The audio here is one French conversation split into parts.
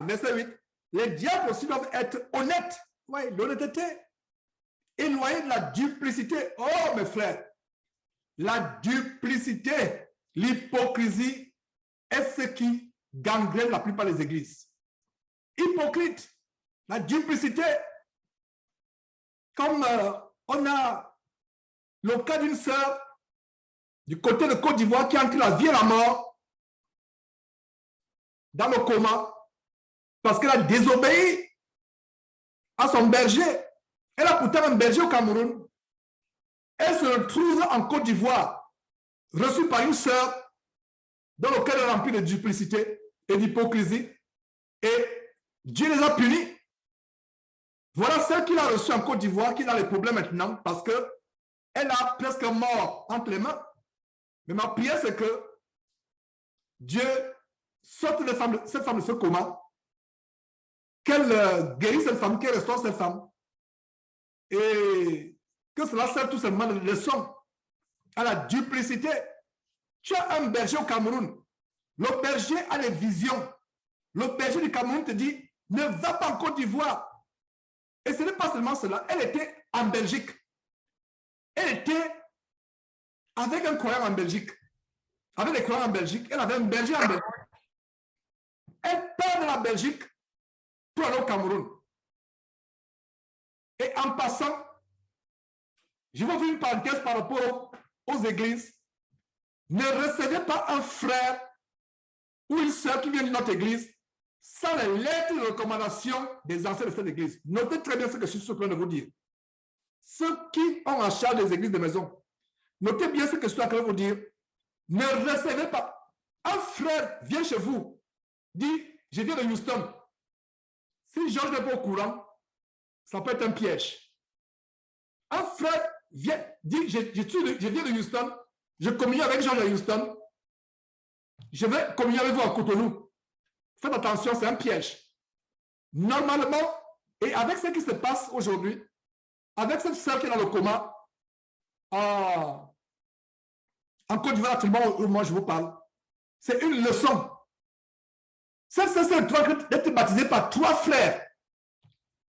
verset 8, les diacres aussi doivent être honnêtes. Oui, l'honnêteté. Éloignés de la duplicité. Oh, mes frères, la duplicité, l'hypocrisie est ce qui gangrène la plupart des églises. Hypocrite, la duplicité. Comme on a le cas d'une sœur du côté de Côte d'Ivoire qui a entre la vie et la mort dans le coma parce qu'elle a désobéi à son berger. Elle a pourtant un berger au Cameroun. Elle se retrouve en Côte d'Ivoire, reçue par une sœur dans lequel elle est remplie de duplicité et d'hypocrisie. Et Dieu les a punis. Voilà celle qu'il a reçue en Côte d'Ivoire qui a les problèmes maintenant parce qu'elle a presque mort entre les mains. Mais ma prière, c'est que Dieu sorte cette femme de ce coma, qu'elle guérisse cette femme, qu'elle restaure cette femme, et que cela serve tout simplement de leçon à la duplicité. Tu as un berger au Cameroun. Le berger a les visions. Le berger du Cameroun te dit, ne va pas en Côte d'Ivoire. Et ce n'est pas seulement cela. Elle était en Belgique. Elle était avec un croyant en Belgique. Avec des croyants en Belgique. Elle avait un berger en Belgique. Elle part de la Belgique pour aller au Cameroun. Et en passant, je vais faire une parenthèse par rapport aux églises. Ne recevez pas un frère ou une sœur qui vient de notre église sans les lettres de recommandation des anciens de cette église. Notez très bien ce que je suis en train de vous dire. Ceux qui ont en charge des églises de maison, notez bien ce que je suis en train de vous dire. Ne recevez pas. Un frère vient chez vous, dit, je viens de Houston. Si Georges n'est pas au courant, ça peut être un piège. Un frère vient, dit, je viens de Houston, je communie avec Georges de Houston, je vais communier avec vous à Cotonou. Faites attention, c'est un piège. Normalement, et avec ce qui se passe aujourd'hui, avec cette sœur qui est dans le coma, en Côte d'Ivoire, actuellement, où moi je vous parle, c'est une leçon. Cette sœur est en train d'être baptisée par 3 frères.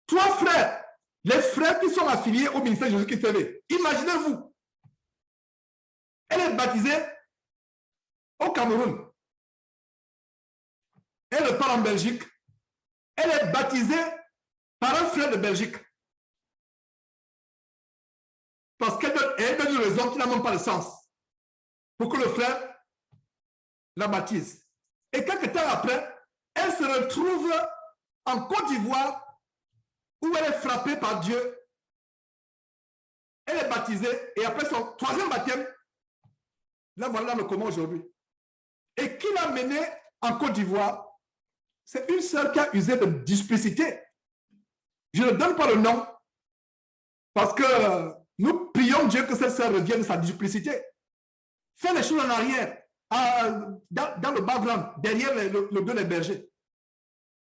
3 frères. Les frères qui sont affiliés au ministère de Jésus-Christ TV. Imaginez-vous. Elle est baptisée au Cameroun. Elle part en Belgique. Elle est baptisée par un frère de Belgique. Parce qu'elle donne une raison qui n'a même pas de sens. Pour que le frère la baptise. Et quelques temps après, elle se retrouve en Côte d'Ivoire où elle est frappée par Dieu. Elle est baptisée et après son 3e baptême, là voilà le coma aujourd'hui. Et qui l'a menée en Côte d'Ivoire? C'est une sœur qui a usé de duplicité. Je ne donne pas le nom parce que nous prions Dieu que cette sœur revienne de sa duplicité. Fais les choses en arrière, dans le background, derrière le dos des bergers.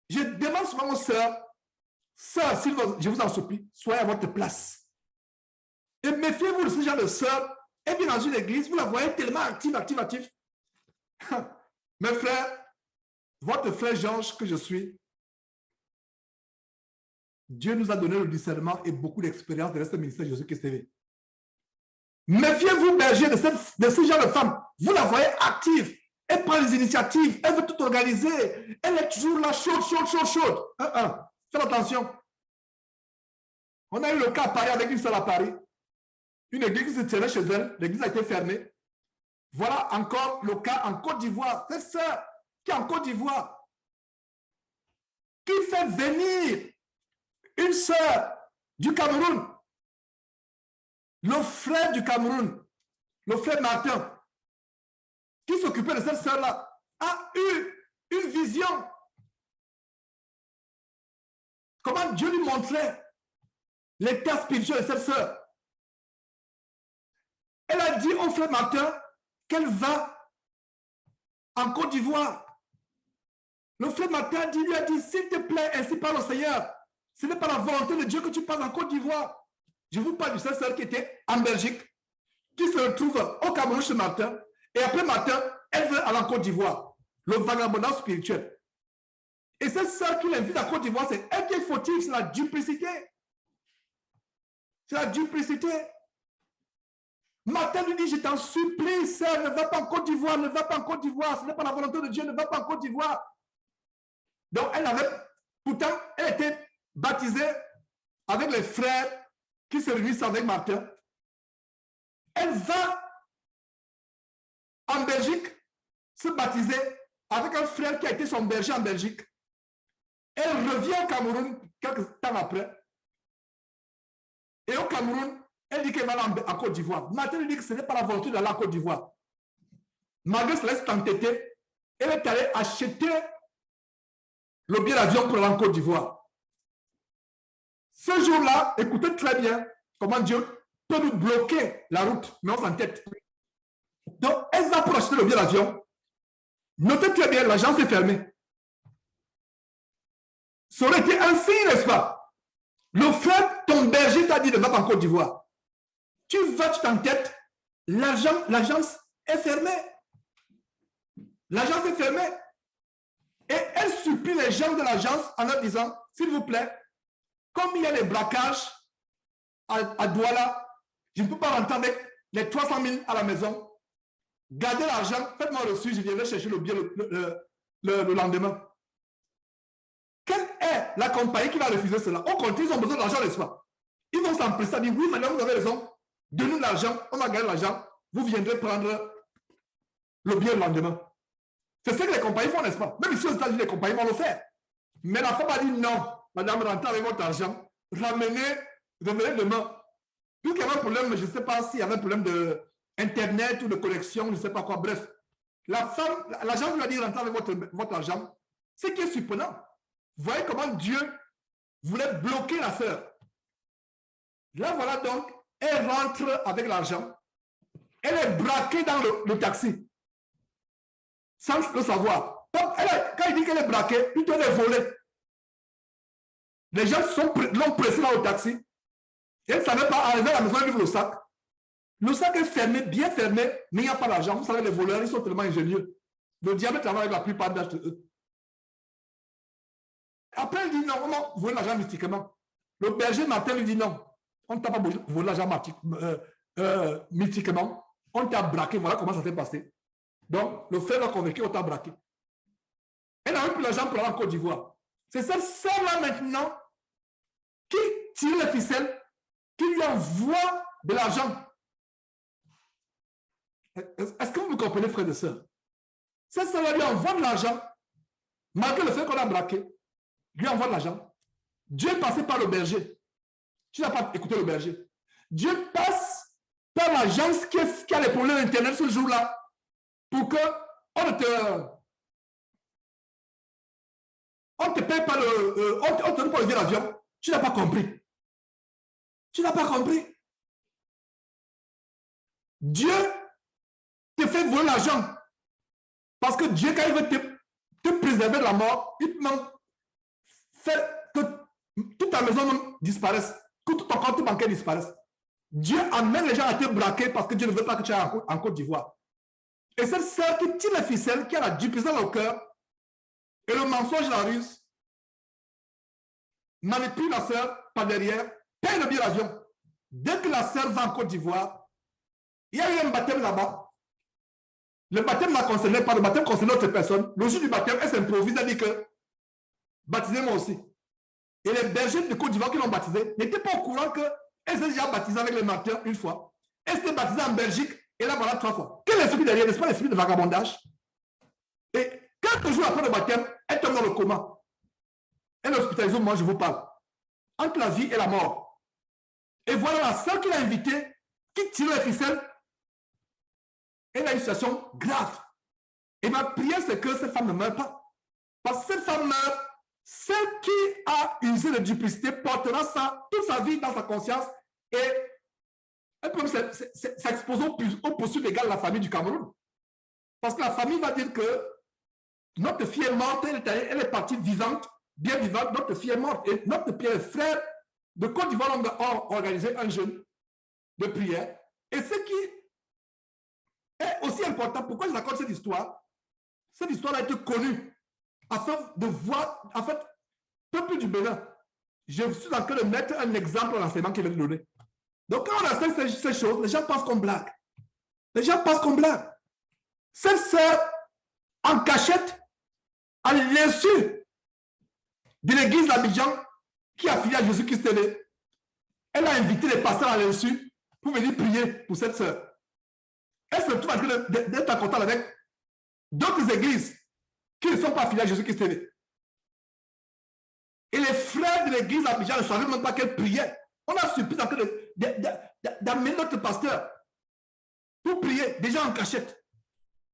Je demande souvent aux sœurs, sœurs, je vous en supplie, soyez à votre place. Et méfiez-vous de ce genre de sœur. Elle vient dans une église, vous la voyez tellement active. Mes frères, votre frère Georges que je suis, Dieu nous a donné le discernement et beaucoup d'expérience de ce ministère de Jésus-Christ TV. Méfiez-vous, berger, de ce genre de femme. Vous la voyez active. Elle prend les initiatives. Elle veut tout organiser. Elle est toujours là, chaude. Faites attention. On a eu le cas à Paris avec une seule à Paris. Une église qui se tirait chez elle. L'église a été fermée. Voilà encore le cas en Côte d'Ivoire. C'est ça qui est en Côte d'Ivoire. Qui fait venir une sœur du Cameroun. Le frère du Cameroun, le frère Martin, qui s'occupait de cette sœur-là, a eu une vision. Comment Dieu lui montrait l'état spirituel de cette sœur. Elle a dit au frère Martin qu'elle va en Côte d'Ivoire. Le frère Martin lui a dit, s'il te plaît, ainsi parle au Seigneur. Ce n'est pas la volonté de Dieu que tu passes en Côte d'Ivoire. Je vous parle de cette sœur qui était en Belgique, qui se retrouve au Cameroun ce matin, et après matin, elle veut aller en Côte d'Ivoire. Le vagabondage spirituel. Et cette sœur qui l'invite à Côte d'Ivoire, c'est elle qui est fautive, c'est la duplicité. C'est la duplicité. Martin lui dit, je t'en supplie, sœur, ne va pas en Côte d'Ivoire, ne va pas en Côte d'Ivoire, ce n'est pas la volonté de Dieu, ne va pas en Côte d'Ivoire. Donc, pourtant, elle était baptisée avec les frères qui se réunissent avec Martin. Elle va en Belgique se baptiser avec un frère qui a été son berger en Belgique. Elle revient au Cameroun quelques temps après. Et au Cameroun, elle dit qu'elle va aller en Côte d'Ivoire. Martin lui dit que ce n'est pas la volonté d'aller en Côte d'Ivoire. Malgré se laisse t'entêter, elle est allée acheter le billet d'avion pour aller en Côte d'Ivoire. Ce jour-là, écoutez très bien comment Dieu peut nous bloquer la route, mais on s'entête. Donc, elle va pour acheter le billet d'avion. Notez très bien, l'agence est fermée. Ça aurait été un signe, n'est-ce pas? Le frère, ton berger t'a dit de ne pas en Côte d'Ivoire. Tu vas, tu t'entêtes, l'agence est fermée. L'agence est fermée. Et elle supplie les gens de l'agence en leur disant, s'il vous plaît, comme il y a des braquages à Douala, je ne peux pas rentrer avec les 300 000 à la maison. Gardez l'argent, faites-moi un reçu, je viendrai chercher le billet le lendemain. Quelle est la compagnie qui va refuser cela? Au contraire, ils ont besoin d'argent, n'est-ce pas? Ils vont s'empresser à dire, oui, madame, vous avez raison, donnez-nous l'argent, on va gagner l'argent, vous viendrez prendre le billet le lendemain. C'est ce que les compagnies font, n'est-ce pas? Même ici aux États-Unis, les compagnies vont le faire. Mais la femme a dit non, madame, rentrez avec votre argent, revenez demain. Puisqu'il y avait un problème, je ne sais pas s'il y avait un problème d'Internet ou de connexion, je ne sais pas quoi, bref. L'agent lui a dit rentrez avec votre argent. Ce qui est surprenant. Vous voyez comment Dieu voulait bloquer la sœur. Là, voilà donc, elle rentre avec l'argent. Elle est braquée dans le taxi. Sans le savoir. Donc, quand il dit qu'elle est braquée, plutôt elle est volée. Les gens l'ont pressée dans le taxi. Et elle ne savait pas arriver à la maison, elle ouvre le sac. Le sac est fermé, bien fermé, mais il n'y a pas d'argent. Vous savez, les voleurs, ils sont tellement ingénieux. Le diable travaille avec la plupart d'entre eux. Après, il dit non, comment voler l'argent mystiquement? Le berger Martin lui dit non. On ne t'a pas volé l'argent mystiquement. On t'a braqué. Voilà comment ça s'est passé. Donc, le frère l'a convaincu, on t'a braqué. Elle n'a même plus l'argent pour aller en Côte d'Ivoire. C'est cette sœur-là maintenant qui tire les ficelles, qui lui envoie de l'argent. Est-ce que vous me comprenez, frères et sœurs? Cette sœur-là lui envoie de l'argent, malgré le fait qu'on a braqué. Lui envoie de l'argent. Dieu est passé par le berger. Tu n'as pas écouté le berger. Dieu passe par l'agence qui a les problèmes d'Internet ce jour-là pour que on te paye pas on te donne pas le billet d'avion. Tu n'as pas compris. Tu n'as pas compris. Dieu te fait voler l'argent. Parce que Dieu, quand il veut te préserver de la mort, il fait que toute ta maison disparaisse, que tout ton compte bancaire disparaisse. Dieu amène les gens à te braquer parce que Dieu ne veut pas que tu ailles en Côte d'Ivoire. Et cette sœur qui tire les ficelles, qui a la duplicité dans le cœur, et le mensonge, la ruse, manipule la sœur par derrière, paye le billet d'avion. Dès que la sœur va en Côte d'Ivoire, il y a eu un baptême là-bas. Le baptême n'a concerné pas, le baptême concerne d'autres personnes. Le jour du baptême, elle s'improvise, elle dit que baptisez-moi aussi. Et les bergers de Côte d'Ivoire qui l'ont baptisé n'étaient pas au courant qu'elle s'est déjà baptisée avec les martyrs une fois. Elle s'est baptisée en Belgique et là voilà 3 fois. Quel esprit derrière? N'est-ce pas l'esprit de vagabondage? Et quelques jours après le baptême, elle tombe dans le coma. Elle est hospitalisée, moi je vous parle. Entre la vie et la mort. Et voilà la sœur qui l'a invitée, qui tire les ficelles. Elle a une situation grave. Et ma prière, c'est que cette femme ne meure pas. Parce que cette femme meurt, celle qui a usé de duplicité portera ça toute sa vie dans sa conscience et elle peut s'exposer aux poursuites légales de la famille du Cameroun. Parce que la famille va dire que notre fille est morte, elle est partie vivante, bien vivante, notre fille est morte. Et notre frère de Côte d'Ivoire a organisé un jeûne de prière. Et ce qui est aussi important, pourquoi je raconte cette histoire a été connue afin de voir, en fait, peuple du Bénin, je suis en train de mettre un exemple à l'enseignement qu'il vient de donner. Donc, quand on enseigne ces choses, les gens pensent qu'on blague. Les gens pensent qu'on blague. Cette sœur, en cachette, à l'insu de l'église d'Abidjan, qui a fini à Jésus-Christ TV, elle a invité les pasteurs à l'insu pour venir prier pour cette sœur. Elle se trouve en train d'être en contact avec d'autres églises qui ne sont pas fidèles à Jésus-Christ TV. Et les frères de l'église d'Abidjan ne savaient même pas qu'elle priait. On a surpris en train d'amener notre pasteur pour prier, déjà en cachette.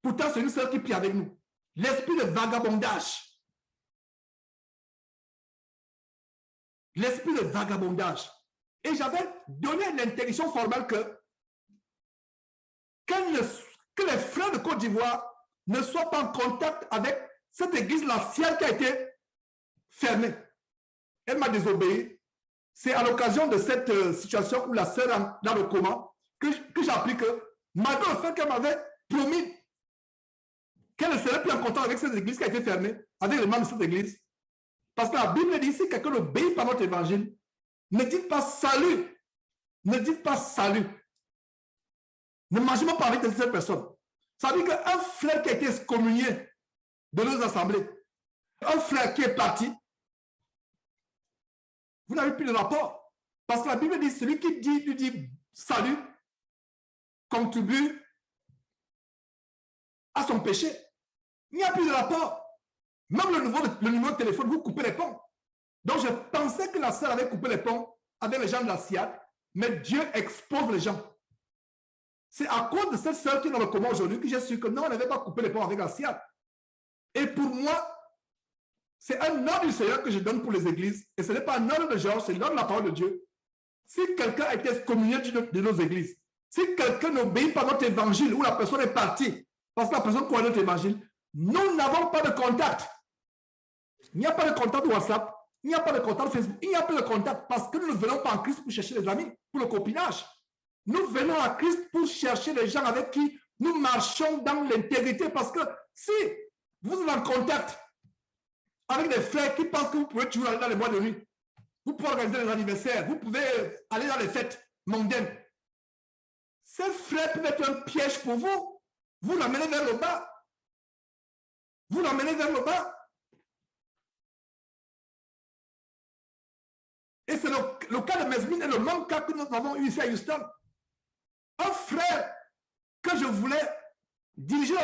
Pourtant, c'est une sœur qui prie avec nous. L'esprit de vagabondage. L'esprit de vagabondage. Et j'avais donné l'interdiction formelle que les frères de Côte d'Ivoire ne soient pas en contact avec cette église lanciale qui a été fermée. Elle m'a désobéi. C'est à l'occasion de cette situation où la sœur dans le coma que j'ai appris que, malgré le fait qu'elle m'avait promis qu'elle ne serait plus en contact avec cette église qui a été fermée, avec les membres de cette église, parce que la Bible dit, si quelqu'un obéit par notre évangile, ne dites pas salut. Ne dites pas salut. Ne mangez pas avec cette personne. Ça veut dire qu'un frère qui a été excommunié de nos assemblées, un frère qui est parti, vous n'avez plus de rapport. Parce que la Bible dit, celui qui lui dit salut, contribue à son péché. Il n'y a plus de rapport. Même le numéro de téléphone, vous coupez les ponts. Donc, je pensais que la sœur avait coupé les ponts avec les gens de la SIAD, mais Dieu expose les gens. C'est à cause de cette sœur qui est dans le coma aujourd'hui que j'ai su que non, on n'avait pas coupé les ponts avec la SIAD. Et pour moi, c'est un ordre du Seigneur que je donne pour les églises. Et ce n'est pas un ordre de Georges, c'est l'ordre de la parole de Dieu. Si quelqu'un a été excommunié de nos églises, si quelqu'un n'obéit pas à notre évangile, où la personne est partie, parce que la personne croit à notre évangile, nous n'avons pas de contact. Il n'y a pas de contact WhatsApp, il n'y a pas de contact Facebook, il n'y a pas de contact parce que nous ne venons pas en Christ pour chercher les amis, pour le copinage. Nous venons à Christ pour chercher les gens avec qui nous marchons dans l'intégrité parce que si vous êtes en contact avec des frères qui pensent que vous pouvez toujours aller dans les boîtes de nuit, vous pouvez organiser les anniversaires, vous pouvez aller dans les fêtes mondaines. Ces frères peuvent être un piège pour vous. Vous l'amenez vers le bas. Vous l'amenez vers le bas. Et c'est le cas de Mesmin et le même cas que nous avons eu ici à Houston. Un frère que je voulais diriger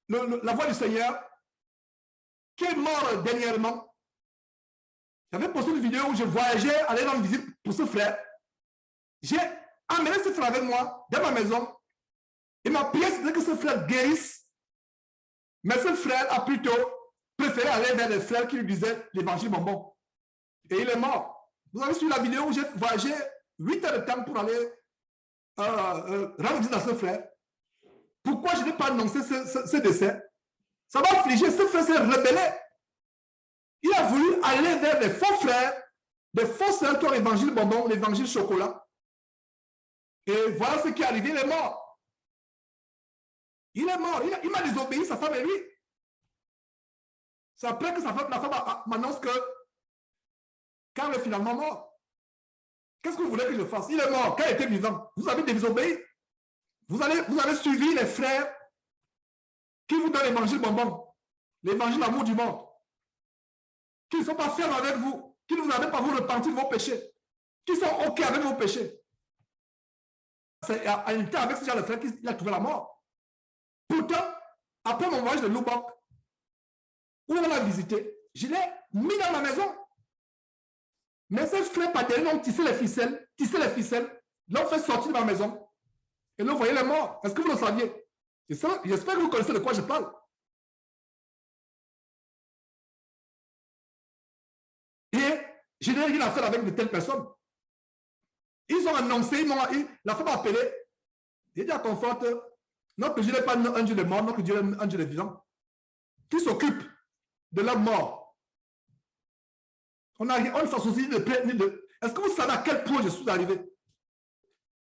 la voie du Seigneur, qui est mort dernièrement. J'avais posté une vidéo où je voyageais, aller rendre visite pour ce frère. J'ai amené ce frère avec moi dans ma maison. Et ma prière, c'était que ce frère guérisse. Mais ce frère a plutôt préféré aller vers les frères qui lui disaient l'évangile bonbon. Et il est mort. Vous avez suivi la vidéo où j'ai voyagé 8 heures de temps pour aller rendre visite à ce frère. Pourquoi je n'ai pas annoncé ce décès? Ça m'a affligé. Ce frère s'est rebellé. Il a voulu aller vers des faux frères, des faux sœurs qui ont l'évangile bonbon, l'évangile chocolat. Et voilà ce qui est arrivé. Il est mort. Il est mort. Il m'a désobéi, sa femme et lui. C'est après que la femme m'annonce que Carl est finalement mort. Qu'est-ce que vous voulez que je fasse? Il est mort. Quand il était vivant, vous avez désobéi. Vous avez suivi les frères qui vous donnent l'évangile bonbon, l'évangile amour du monde, qui ne sont pas fermes avec vous, qui ne vous amènent pas vous repentir de vos péchés, qui sont OK avec vos péchés. C'est à un temps avec ce genre de frère qu'il a trouvé la mort. Pourtant, après mon voyage de Lubbock, où on l'a visité, je l'ai mis dans ma maison. Mais ces frères paternels ont tissé les ficelles, l'ont fait sortir de ma maison. Et là, vous voyez les morts. Est-ce que vous le saviez? J'espère que vous connaissez de quoi je parle. Et je n'ai rien à faire avec de telles personnes. Ils ont annoncé, la femme a appelé. J'ai dit à Conforte, notre Dieu n'est pas un Dieu de mort, notre Dieu est un Dieu de vivant, qui s'occupe de leur mort. On ne s'associe de près ni de... Est-ce que vous savez à quel point je suis arrivé?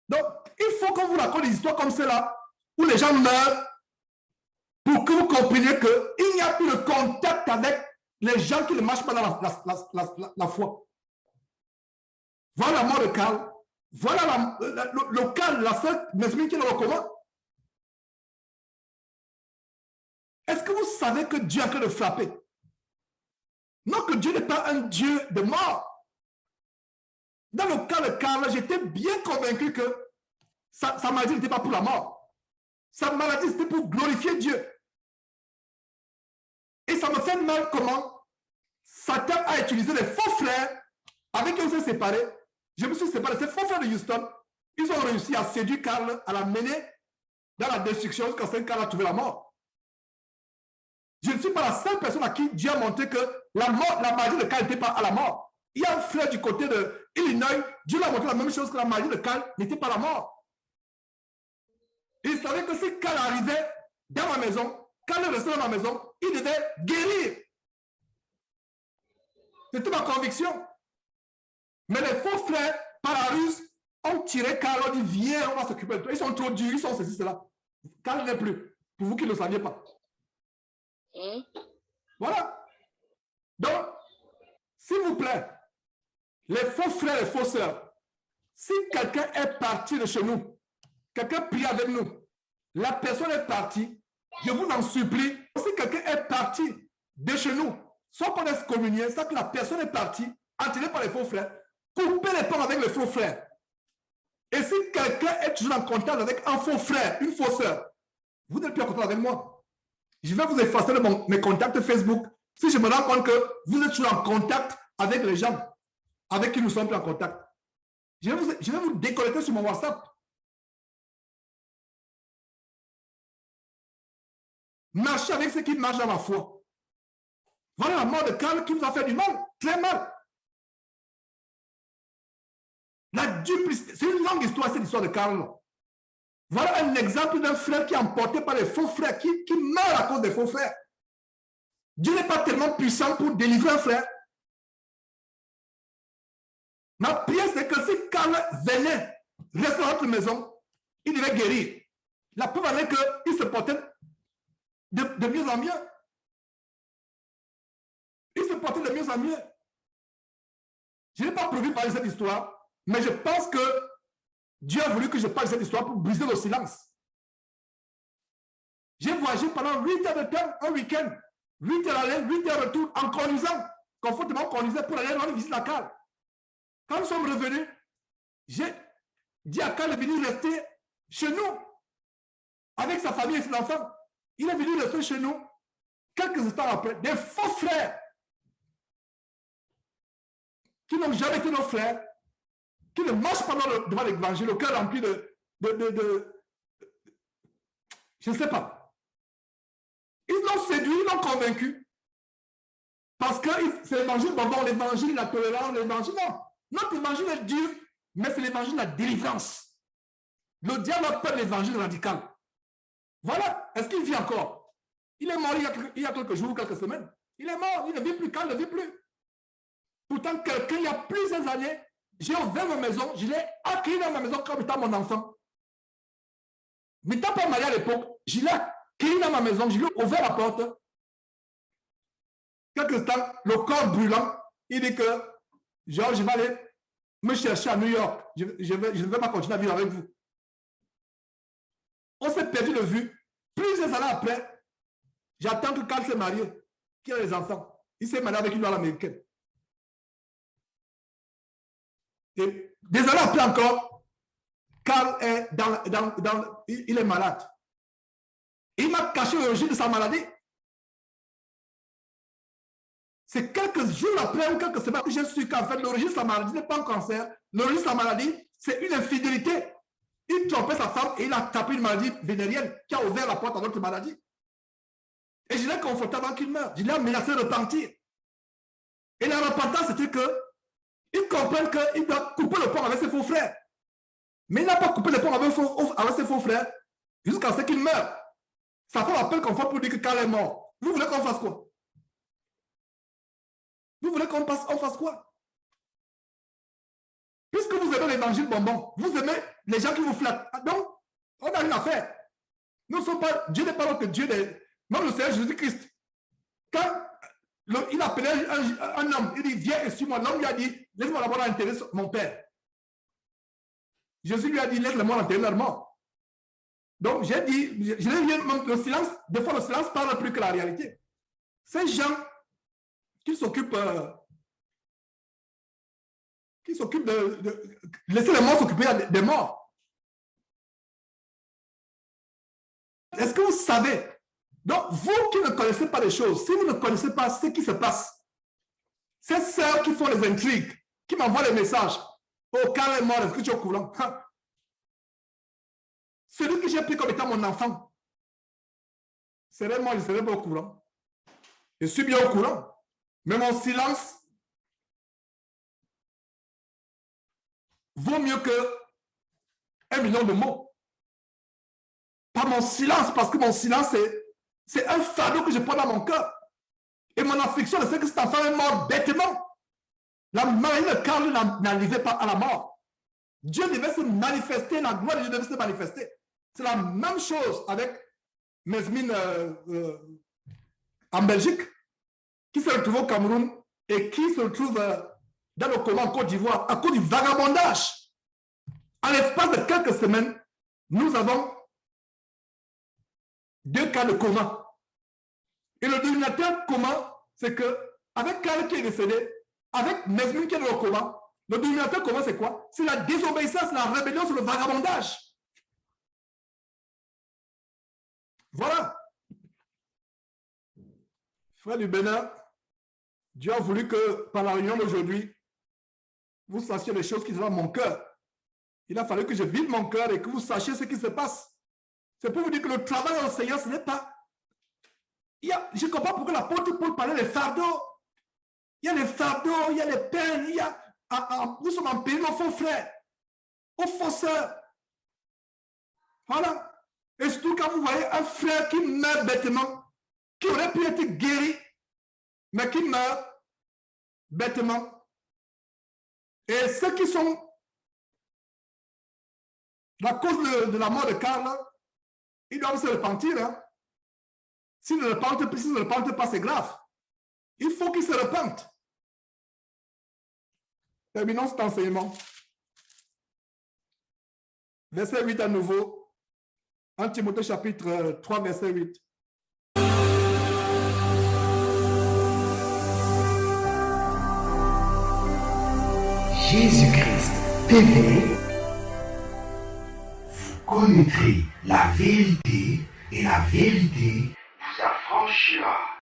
Donc, il faut qu'on vous raconte des histoires comme celle-là, où les gens meurent pour que vous compreniez qu'il n'y a plus de contact avec les gens qui ne marchent pas dans la foi. Voilà la mort de Karl. Voilà le cas de la sœur Nesmine qui le recommande. Est-ce que vous savez que Dieu est en train de frapper? Non, que Dieu n'est pas un Dieu de mort. Dans le cas de Karl, j'étais bien convaincu que sa maladie n'était pas pour la mort. Sa maladie, c'était pour glorifier Dieu. Et ça me fait mal comment Satan a utilisé les faux frères avec qui on s'est séparés. Je me suis séparé. Ces faux frères de Houston, ils ont réussi à séduire Karl, à l'amener dans la destruction jusqu'à ce que Karl a trouvé la mort. Je ne suis pas la seule personne à qui Dieu a montré que la maladie de Karl n'était pas à la mort. Il y a un frère du côté de Illinois, Dieu lui a montré la même chose, que la maladie de Karl n'était pas la mort. Il savait que si Karl arrivait dans ma maison, Karl restait dans ma maison, il devait guérir. C'était ma conviction. Mais les faux frères, par la ruse, ont tiré Karl, ont dit viens, on va s'occuper de toi. Ils sont trop durs, ils sont ceci, cela. Karl n'est plus. Pour vous qui ne le saviez pas. Voilà. Donc, s'il vous plaît, les faux frères et faux sœurs, si quelqu'un est parti de chez nous, quelqu'un prie avec nous, la personne est partie, je vous en supplie, si quelqu'un est parti de chez nous, soit qu'on est communié, soit que la personne est partie, entraînée par les faux frères, coupez les ponts avec les faux frères. Et si quelqu'un est toujours en contact avec un faux frère, une fausse sœur, vous n'êtes plus en contact avec moi. Je vais vous effacer de mes contacts Facebook si je me rends compte que vous êtes toujours en contact avec les gens avec qui nous sommes plus en contact. Je vais vous déconnecter sur mon WhatsApp. Marchez avec ceux qui marchent dans la foi. Voilà la mort de Karl qui nous a fait du mal, très mal. La duplicité, c'est une longue histoire, cette histoire de Karl. Voilà un exemple d'un frère qui est emporté par les faux frères, qui meurt à cause des faux frères. Dieu n'est pas tellement puissant pour délivrer un frère. Ma prière, c'est que si Karl venait rester dans notre maison, il devait guérir. La preuve en est qu'il se portait de mieux en mieux. Il se portait de mieux en mieux. Je n'ai pas prévu parler de cette histoire, mais je pense que Dieu a voulu que je parle de cette histoire pour briser le silence. J'ai voyagé pendant 8 heures de temps, un week-end. 8 heures aller, 8 heures retour, en conduisant, confortablement conduisant pour aller rendre visite à Karl. Quand nous sommes revenus, j'ai dit à Karl de venir rester chez nous, avec sa famille et ses enfants. Il est venu rester chez nous, quelques instants après, des faux frères, qui n'ont jamais été nos frères, qui ne marchent pas devant l'évangile, le cœur rempli de je ne sais pas. Ils l'ont séduit, ils l'ont convaincu. Parce que c'est l'évangile, bon, l'évangile, la tolérance, l'évangile, non. Notre évangile est dur, mais c'est l'évangile de la délivrance. Le diable a peur de l'évangile radical. Voilà. Est-ce qu'il vit encore? Il est mort il y a quelques jours, quelques semaines. Il est mort, il ne vit plus, Karl ne vit plus. Pourtant, quelqu'un, il y a plusieurs années, j'ai ouvert ma maison, je l'ai accueilli dans ma maison comme étant mon enfant. Mais n'étant pas marié à l'époque, je l'ai accueilli dans ma maison, je lui ai ouvert la porte. Quelques temps, le corps brûlant, il dit que genre, je vais aller me chercher à New York. Je ne vais pas continuer à vivre avec vous. On s'est perdu de vue. Plusieurs années après, j'attends que Karl se marie, qu'il a des enfants. Il s'est marié avec une noire américaine. Et des années après encore, Karl est il est malade. Il m'a caché l'origine de sa maladie. C'est quelques jours après ou quelques semaines que j'ai su qu'en fait, l'origine de sa maladie n'est pas un cancer. L'origine de sa maladie, c'est une infidélité. Il trompait sa femme et il a tapé une maladie vénérienne qui a ouvert la porte à notre maladie. Et je l'ai conforté avant qu'il meure. Je l'ai menacé de repentir. Et la repentance, c'était qu'ils comprennent qu'il doit couper le pont avec ses faux frères. Mais il n'a pas coupé le pont avec ses faux frères jusqu'à ce qu'il meure. Ça fait l'appel qu'on fait pour dire que Karl est mort. Vous voulez qu'on fasse quoi? Vous voulez qu'on fasse quoi? Puisque vous aimez l'évangile bonbon, vous aimez les gens qui vous flattent. Donc, on n'a rien à faire. Nous ne sommes pas, Dieu n'est pas notre Dieu Même le Seigneur Jésus-Christ, quand il appelait un homme, il dit, viens et suis-moi. L'homme lui a dit, laisse-moi d'abord enterrer mon père. Jésus lui a dit, laisse-le-moi enterrer leur mort. Donc, j'ai dit, je l'ai dit, le silence, des fois, le silence parle plus que la réalité. Ces gens qui s'occupent de laisser les morts s'occuper des morts. Est-ce que vous savez? Donc, vous qui ne connaissez pas les choses, si vous ne connaissez pas ce qui se passe, ces sœurs qui font les intrigues, qui m'envoient les messages, oh, quand elle est morte, est-ce que tu es au courant? Celui que j'ai pris comme étant mon enfant, serait moi, je ne serais pas au courant. Je suis bien au courant. Mais mon silence vaut mieux que 1 million de mots. Pas mon silence, parce que mon silence, c'est un fardeau que je prends dans mon cœur. Et mon affliction, c'est que cet enfant est mort bêtement. La maladie de Karl n'arrivait pas à la mort. Dieu devait se manifester, la gloire de Dieu devait se manifester. C'est la même chose avec Mesmine en Belgique, qui se retrouve au Cameroun et qui se retrouve dans le coma en Côte d'Ivoire à cause du vagabondage. En l'espace de quelques semaines, nous avons 2 cas de coma. Et le dénominateur coma, c'est que avec Karl qui est décédé, avec Mesmine qui est dans le coma, le dénominateur coma, c'est quoi? C'est la désobéissance, la rébellion sur le vagabondage. Voilà. Frère du Bénin, Dieu a voulu que par la réunion d'aujourd'hui, vous sachiez les choses qui sont dans mon cœur. Il a fallu que je vide mon cœur et que vous sachiez ce qui se passe. C'est pour vous dire que le travail au Seigneur, ce n'est pas... Je ne comprends pas pourquoi l'apôtre Paul parlait des fardeaux. Il y a les fardeaux, il y a les peines, il y a... nous sommes en pays, nos faux frères, aux faux sœurs. Voilà. Et surtout quand vous voyez un frère qui meurt bêtement, qui aurait pu être guéri, mais qui meurt bêtement. Et ceux qui sont la cause de la mort de Karl, ils doivent se repentir. Hein. S'ils ne repentent pas, c'est grave. Il faut qu'ils se repentent. Terminons cet enseignement. Verset 8 à nouveau. 1 Timothée chapitre 3, verset 8. Jésus-Christ TV, vous connaîtrez la vérité et la vérité